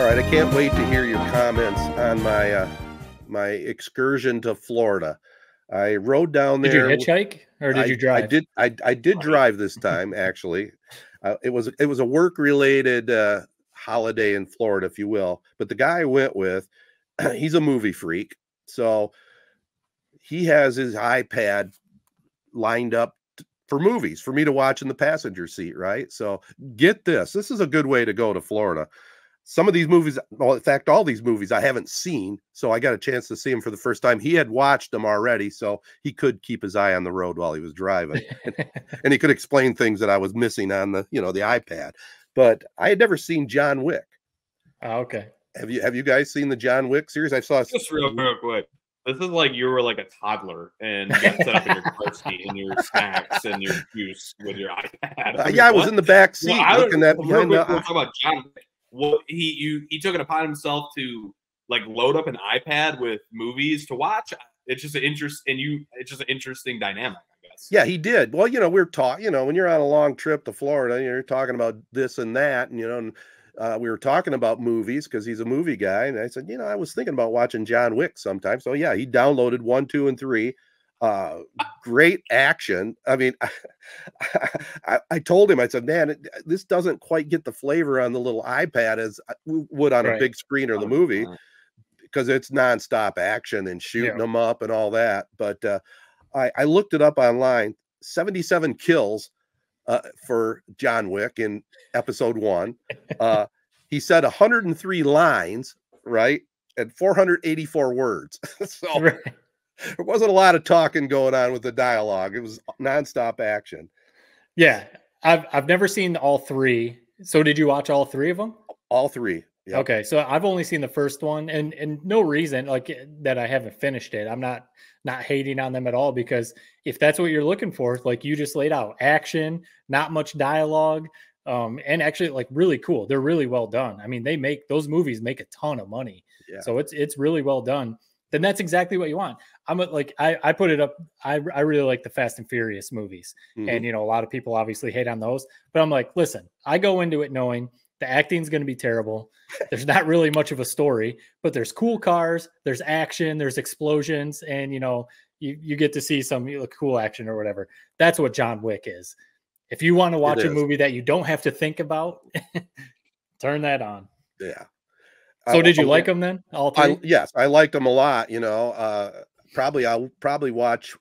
right, I can't wait to hear your comments on my excursion to Florida. I rode down Did you there. hitchhike or did you I drive? did. I did drive this time, actually. It was a work related holiday in Florida, if you will. But the guy I went with, he's a movie freak, so he has his iPad lined up for movies for me to watch in the passenger seat. Right. So get this. This is a good way to go to Florida. Some of these movies, well, in fact, all these movies I haven't seen, so I got a chance to see them for the first time. He had watched them already, so he could keep his eye on the road while he was driving, and he could explain things that I was missing on the iPad. But I had never seen John Wick. Oh, okay. Have you guys seen the John Wick series? I saw just real quick. This is like you were like a toddler and you got set up in your car seat and your snacks and your juice with your iPad. I mean, I was in the back seat looking at behind the. We'll talk about John Wick. What he took it upon himself to like load up an iPad with movies to watch. It's just an it's just an interesting dynamic, I guess. Yeah, he did. Well, we're talking, when you're on a long trip to Florida, you're talking about this and that, and we were talking about movies because he's a movie guy, and I said, I was thinking about watching John Wick sometime. So yeah, he downloaded 1, 2, and 3. Great action. I mean, I told him, I said, man, this doesn't quite get the flavor on the little iPad as would on a big screen or the movie, because it's nonstop action and shooting them up and all that. But I looked it up online. 77 kills for John Wick in episode 1. He said 103 lines, right, and 484 words. So there wasn't a lot of talking going on with the dialogue. It was nonstop action. Yeah, I've never seen all 3. So did you watch all 3 of them? All 3. Yep. Okay, so I've only seen the first one, and no reason like that I haven't finished it. I'm not hating on them at all, because if that's what you're looking for, like you just laid out, action, not much dialogue, and actually like really cool. They're really well done. I mean, those movies make a ton of money. Yeah. So it's really well done. Then that's exactly what you want. I put it up. I really like the Fast and Furious movies. Mm-hmm. And, a lot of people obviously hate on those, but I'm like, listen, I go into it knowing the acting's going to be terrible. There's not really much of a story, but there's cool cars, there's action, there's explosions, and, you get to see some cool action or whatever. That's what John Wick is. If you want to watch a movie that you don't have to think about, turn that on. Yeah. So did you like them then? All 3? Yes, I liked them a lot. I'll probably watch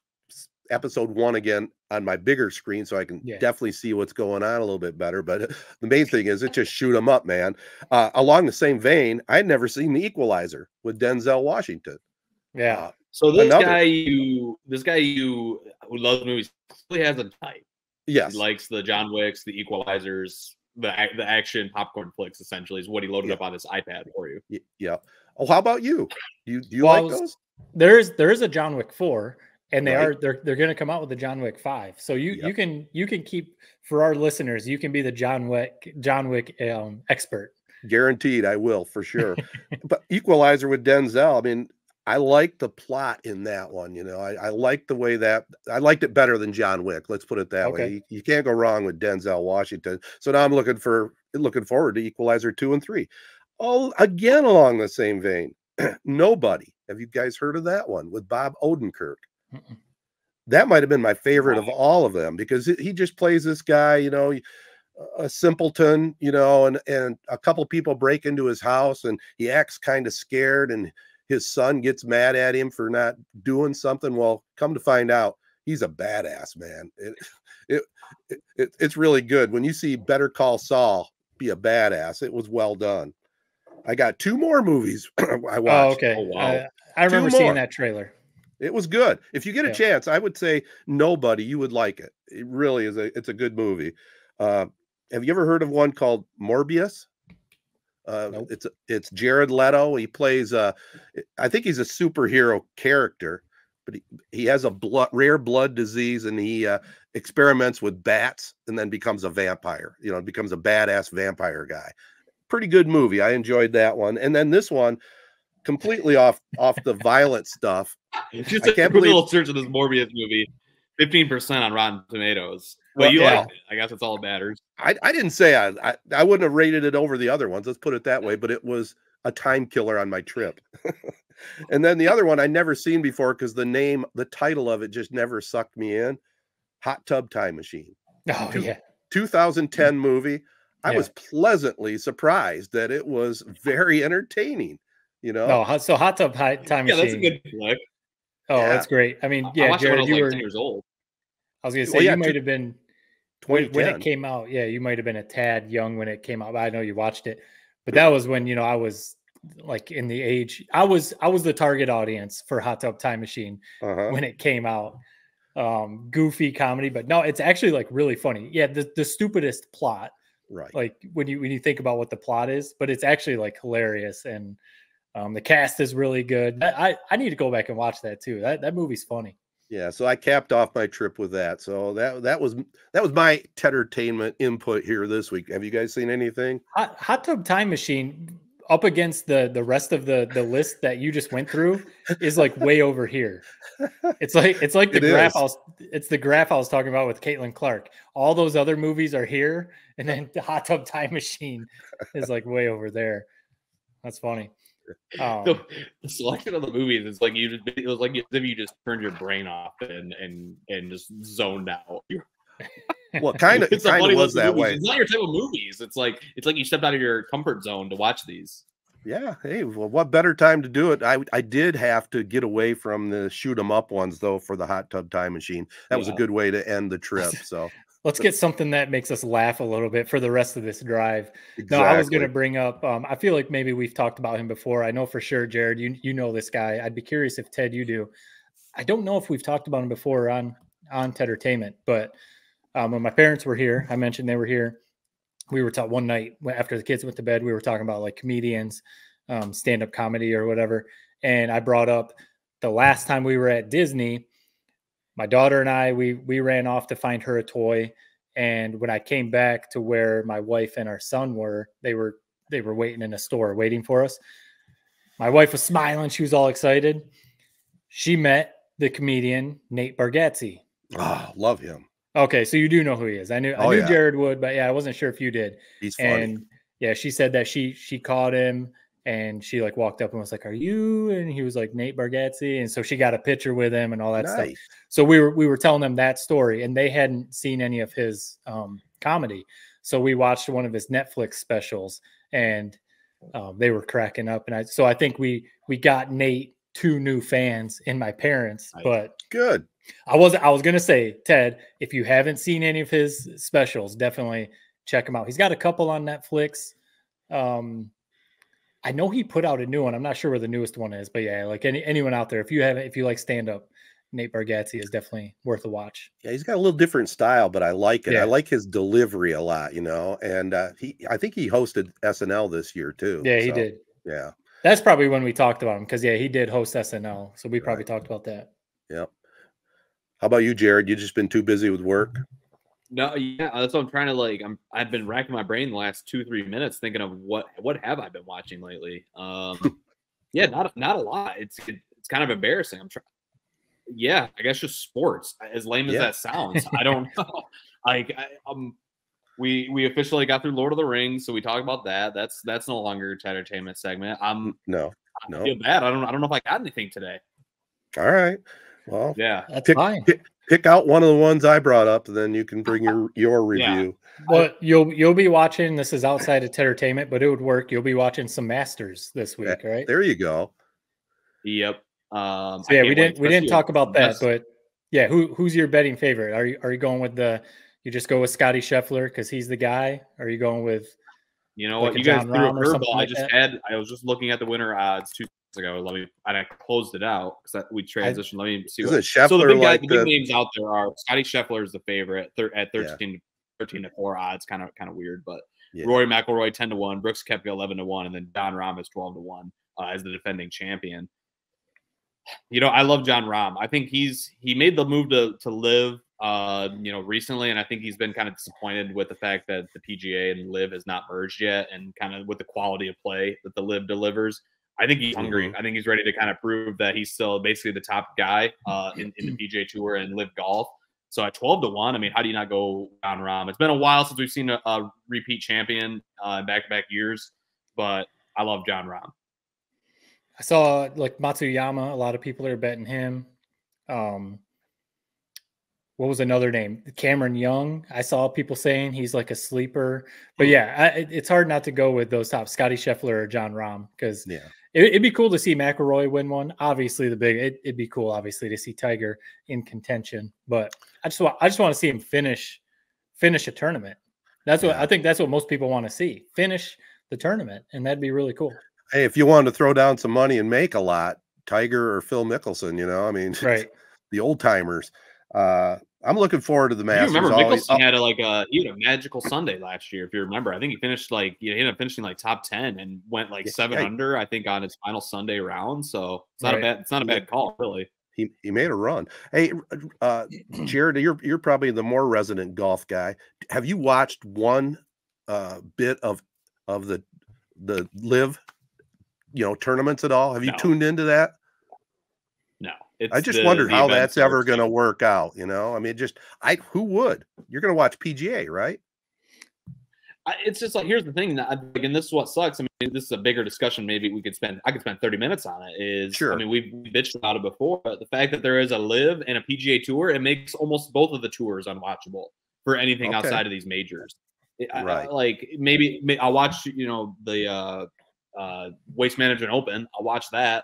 episode 1 again on my bigger screen, so I can definitely see what's going on a little bit better. But the main thing is, it just shoot them up, man. Along the same vein, I had never seen The Equalizer with Denzel Washington. Yeah. So this guy who loves movies really has a type. Yes, he likes the John Wicks, the Equalizers. The action popcorn flicks essentially is what he loaded up on his iPad for you. Yeah. Oh, how about you? Do you like those? There is a John Wick 4, and they're going to come out with the John Wick 5. So you can keep, for our listeners, you can be the John Wick expert. Guaranteed, I will, for sure. But Equalizer with Denzel, I mean, I like the plot in that one. I like the way that I liked it better than John Wick. Let's put it that way. You can't go wrong with Denzel Washington. So now I'm looking forward to Equalizer 2 and 3. Oh, again, along the same vein, Nobody. Have you guys heard of that one with Bob Odenkirk? Mm-mm. That might have been my favorite of all of them, because he just plays this guy, a simpleton, and a couple people break into his house and he acts kind of scared, and his son gets mad at him for not doing something. Well, come to find out, he's a badass, man. It's really good. When you see Better Call Saul be a badass, it was well done. I got 2 more movies I watched. Oh, okay. Oh, wow. I remember seeing that trailer. It was good. If you get a chance, I would say Nobody, you would like it. It really is. It's a good movie. Have you ever heard of one called Morbius? Nope. It's Jared Leto. He plays I think he's a superhero character, but he has a rare blood disease, and he experiments with bats and then becomes a vampire. Becomes a badass vampire guy. Pretty good movie. I enjoyed that one. And then this one, completely off the violent stuff. Just a quick little search of this Morbius movie. 15% on Rotten Tomatoes. But you yeah. liked it. I guess that's all that matters. I didn't say I wouldn't have rated it over the other ones. Let's put it that way. But it was a time killer on my trip. And then the other one I never seen before because the title of it just never sucked me in. Hot Tub Time Machine. Oh, yeah. 2010 movie. I Yeah. was pleasantly surprised that it was very entertaining. You know? No, so Hot Tub Time Machine. Yeah, that's a good flick. Oh, Yeah. that's great. I mean, I yeah, watched it when I Jared, was you like were. 10 years old. I was gonna say Well, yeah, you might have been when it 2010. came out. Yeah, you might have been a tad young when it came out. But I know you watched it, but that was when I was like in the age. I was the target audience for Hot Tub Time Machine when it came out. Goofy comedy, but no, it's actually like really funny. Yeah, the stupidest plot. Right. Like when you think about what the plot is, but it's actually like hilarious, and the cast is really good. I need to go back and watch that too. That movie's funny. Yeah, so I capped off my trip with that. So that was my Tedertainment input here this week. Have you guys seen anything? Hot Tub Time Machine up against the rest of the list that you just went through is like way over here. It's like the graph it's the graph I was talking about with Caitlin Clark. All those other movies are here, and then the Hot Tub Time Machine is like way over there. That's funny. The selection of the movies is like it was like as if you just turned your brain off and just zoned out. Well, kind of was that way. It's not your type of movies. It's like you stepped out of your comfort zone to watch these. Yeah. Hey, well, what better time to do it? I did have to get away from the shoot 'em up ones though for the Hot Tub Time Machine. That was a good way to end the trip. So let's get something that makes us laugh a little bit for the rest of this drive. Exactly. No, I was going to bring up. I feel like maybe we've talked about him before. I know for sure, Jared. You know this guy. I'd be curious if Ted, you do. I don't know if we've talked about him before on Tedertainment, but when my parents were here, I mentioned they were here. We were talking one night after the kids went to bed. We were talking about like comedians, stand-up comedy or whatever. And I brought up the last time we were at Disney. My daughter and I, we ran off to find her a toy. And when I came back to where my wife and our son were, they were waiting in a store waiting for us. My wife was smiling. She was all excited. She met the comedian, Nate Bargatze. Oh, love him. Okay, so you do know who he is. I knew Jared would, but yeah, I wasn't sure if you did. He's funny. And yeah, she said that she caught him and she like walked up and was like, "Are you?" And he was like, "Nate Bargatze." And so she got a picture with him and all that stuff. So we were telling them that story, and they hadn't seen any of his comedy. So we watched one of his Netflix specials, and they were cracking up. And I think we got Nate 2 new fans in my parents, but good. I was going to say, Ted, if you haven't seen any of his specials, definitely check him out. He's got a couple on Netflix. I know he put out a new one. I'm not sure where the newest one is, but yeah, like anyone out there, if you like stand up, Nate Bargatze is definitely worth a watch. Yeah, he's got a little different style, but I like it. Yeah. I like his delivery a lot, and I think he hosted SNL this year too. Yeah, he did. Yeah. That's probably when we talked about him because he did host SNL. So we probably talked about that. Yep. How about you, Jared? You just been too busy with work? No, yeah, that's what I'm trying to I've been racking my brain the last 2-3 minutes thinking of what have I been watching lately. Yeah, not a lot. It's kind of embarrassing. I'm trying. Yeah, I guess just sports. As lame as that sounds, I don't know. We officially got through Lord of the Rings, so we talked about that. That's no longer a Tedertainment segment. No. I feel bad. I don't know if I got anything today. All right. Well, yeah, that's fine. Pick out one of the ones I brought up, and then you can bring your review. Yeah. Well, you'll be watching. This is outside of Tedertainment, but it would work. You'll be watching some Masters this week, right? There you go. Yep. So yeah, we didn't talk about that, but yeah, who's your betting favorite? Are you going with you just go with Scotty Scheffler because he's the guy? Or are you going with what you guys threw a curveball? I was just looking at the winner odds 2 ago. I closed it out because we transitioned. Let me see. So the big big names out there are Scotty Scheffler is the favorite at 13 to 4 odds. Kind of weird, but Rory McIlroy 10-1, Brooks Koepka 11-1, and then Jon Rahm is 12-1 as the defending champion. I love Jon Rahm. I think he made the move to live recently, and I think he's been kind of disappointed with the fact that the PGA and live has not merged yet, and kind of with the quality of play that the live delivers. I think he's hungry. I think he's ready to kind of prove that he's still basically the top guy in the PGA Tour and live golf. So at 12-1, I mean, how do you not go Jon Rahm? It's been a while since we've seen a repeat champion in back-to-back years, but I love Jon Rahm. I saw like Matsuyama. A lot of people are betting him. What was another name? Cameron Young. I saw people saying he's like a sleeper. But yeah, it's hard not to go with those top, Scotty Scheffler or Jon Rahm, because it'd be cool to see McIlroy win one. Obviously, it'd be cool, obviously, to see Tiger in contention. But I just want to see him finish a tournament. That's what I think. That's what most people want to see. Finish the tournament, and that'd be really cool. Hey, if you wanted to throw down some money and make a lot, Tiger or Phil Mickelson, you know, I mean, right? The old timers. I'm looking forward to the Masters. You remember Mickelson had a magical Sunday last year. If you remember, I think he finished he ended up finishing like top 10 and went like 7 under, I think, on his final Sunday round. So it's not a bad call, really. He made a run. Hey, Jared, you're probably the more resident golf guy. Have you watched one bit of the live, tournaments at all? Have you tuned into that? No. I just wondered how that's ever going to work out. I mean, who would? You're going to watch PGA, right? It's just like, here's the thing, and this is what sucks. I mean, this is a bigger discussion. Maybe I could spend 30 minutes on it. Sure. I mean, we've bitched about it before, but the fact that there is a live and a PGA tour, it makes almost both of the tours unwatchable for anything outside of these majors. Right. Maybe I'll watch, the Waste Management Open. I'll watch that.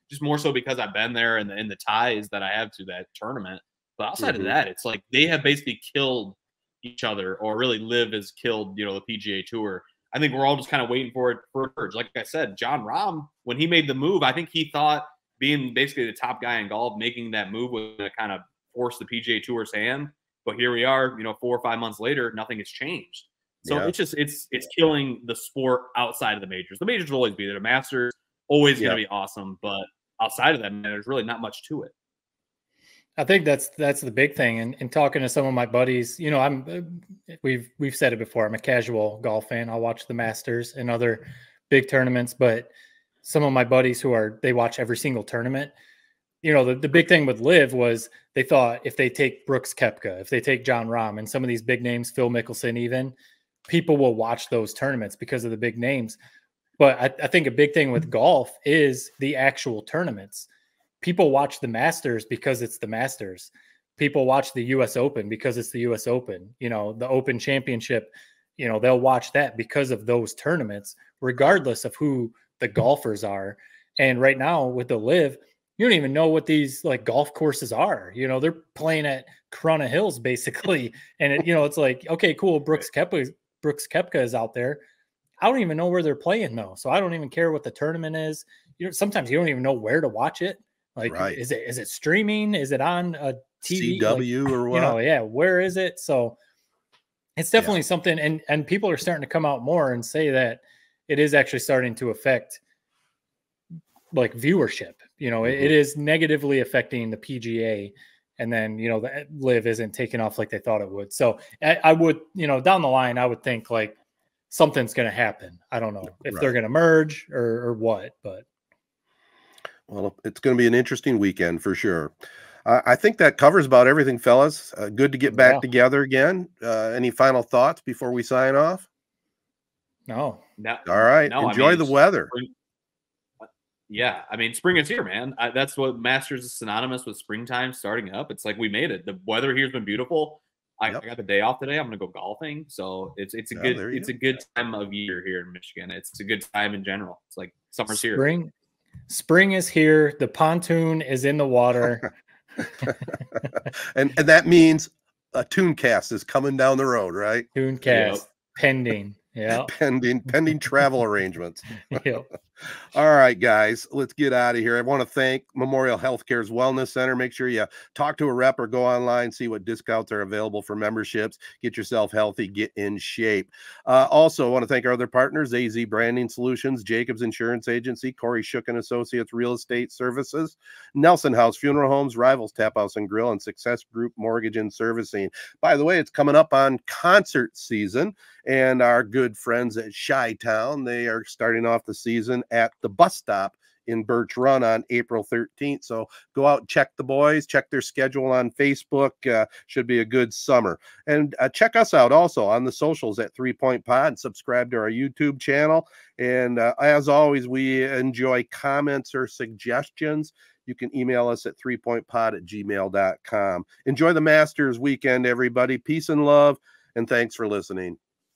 Just more so because I've been there and the ties that I have to that tournament. But outside of that, it's like they have basically killed each other, or really live has killed, the PGA Tour. I think we're all just kind of waiting for it for a Like I said, Jon Rahm, when he made the move, I think he thought being basically the top guy in golf, making that move was going to kind of force the PGA Tour's hand. But here we are, 4 or 5 months later, nothing has changed. So it's killing the sport outside of the majors. The majors will always be there. The Masters always going to be awesome, but outside of that, man, there's really not much to it. I think that's the big thing. And talking to some of my buddies, we've said it before. I'm a casual golf fan. I'll watch the Masters and other big tournaments, but some of my buddies they watch every single tournament. The big thing with Liv was they thought if they take Brooks Koepka, if they take Jon Rahm and some of these big names, Phil Mickelson, even, people will watch those tournaments because of the big names. But I think a big thing with golf is the actual tournaments. People watch the Masters because it's the Masters. People watch the U.S. Open because it's the U.S. Open. The Open Championship, they'll watch that because of those tournaments, regardless of who the golfers are. And right now with the Live, you don't even know what these like golf courses are. They're playing at Corona Hills basically. And it's like, okay, cool. Brooks Koepka is out there. I don't even know where they're playing though. So I don't even care what the tournament is. Sometimes you don't even know where to watch it. Like, is it streaming? Is it on a TV? CW or what? Where is it? So it's definitely something. And people are starting to come out more and say that it is actually starting to affect like viewership. It is negatively affecting the PGA. And then, the Live isn't taking off like they thought it would. So I would, down the line, I would think like, something's going to happen. I don't know if they're going to merge or what, but. Well, it's going to be an interesting weekend for sure. I think that covers about everything, fellas. Good to get back together again. Any final thoughts before we sign off? No. All right. Enjoy the weather. Yeah. I mean, spring is here, man. That's what Masters is synonymous with springtime starting up. It's like we made it. The weather here has been beautiful. I got the day off today. I'm going to go golfing. So it's a good time of year here in Michigan. It's a good time in general. It's like summer's here. Spring is here. The pontoon is in the water. and that means a Tooncast is coming down the road, right? Tooncast pending. Yeah. Pending travel arrangements. Yep. All right, guys, let's get out of here. I want to thank Memorial Healthcare's Wellness Center. Make sure you talk to a rep or go online, see what discounts are available for memberships. Get yourself healthy, get in shape. Also, I want to thank our other partners, AZ Branding Solutions, Jacobs Insurance Agency, Corey Shook and Associates Real Estate Services, Nelson House Funeral Homes, Rivals Tap House and Grill, and Success Group Mortgage and Servicing. By the way, it's coming up on concert season, and our good friends at Chi-Town, they are starting off the season at the bus stop in Birch Run on April 13th. So go out and check the boys, check their schedule on Facebook. Should be a good summer. And check us out also on the socials at 3 Point Pod, and subscribe to our YouTube channel. And as always, we enjoy comments or suggestions. You can email us at 3pointpod@gmail.com. Enjoy the Masters weekend, everybody. Peace and love, and thanks for listening.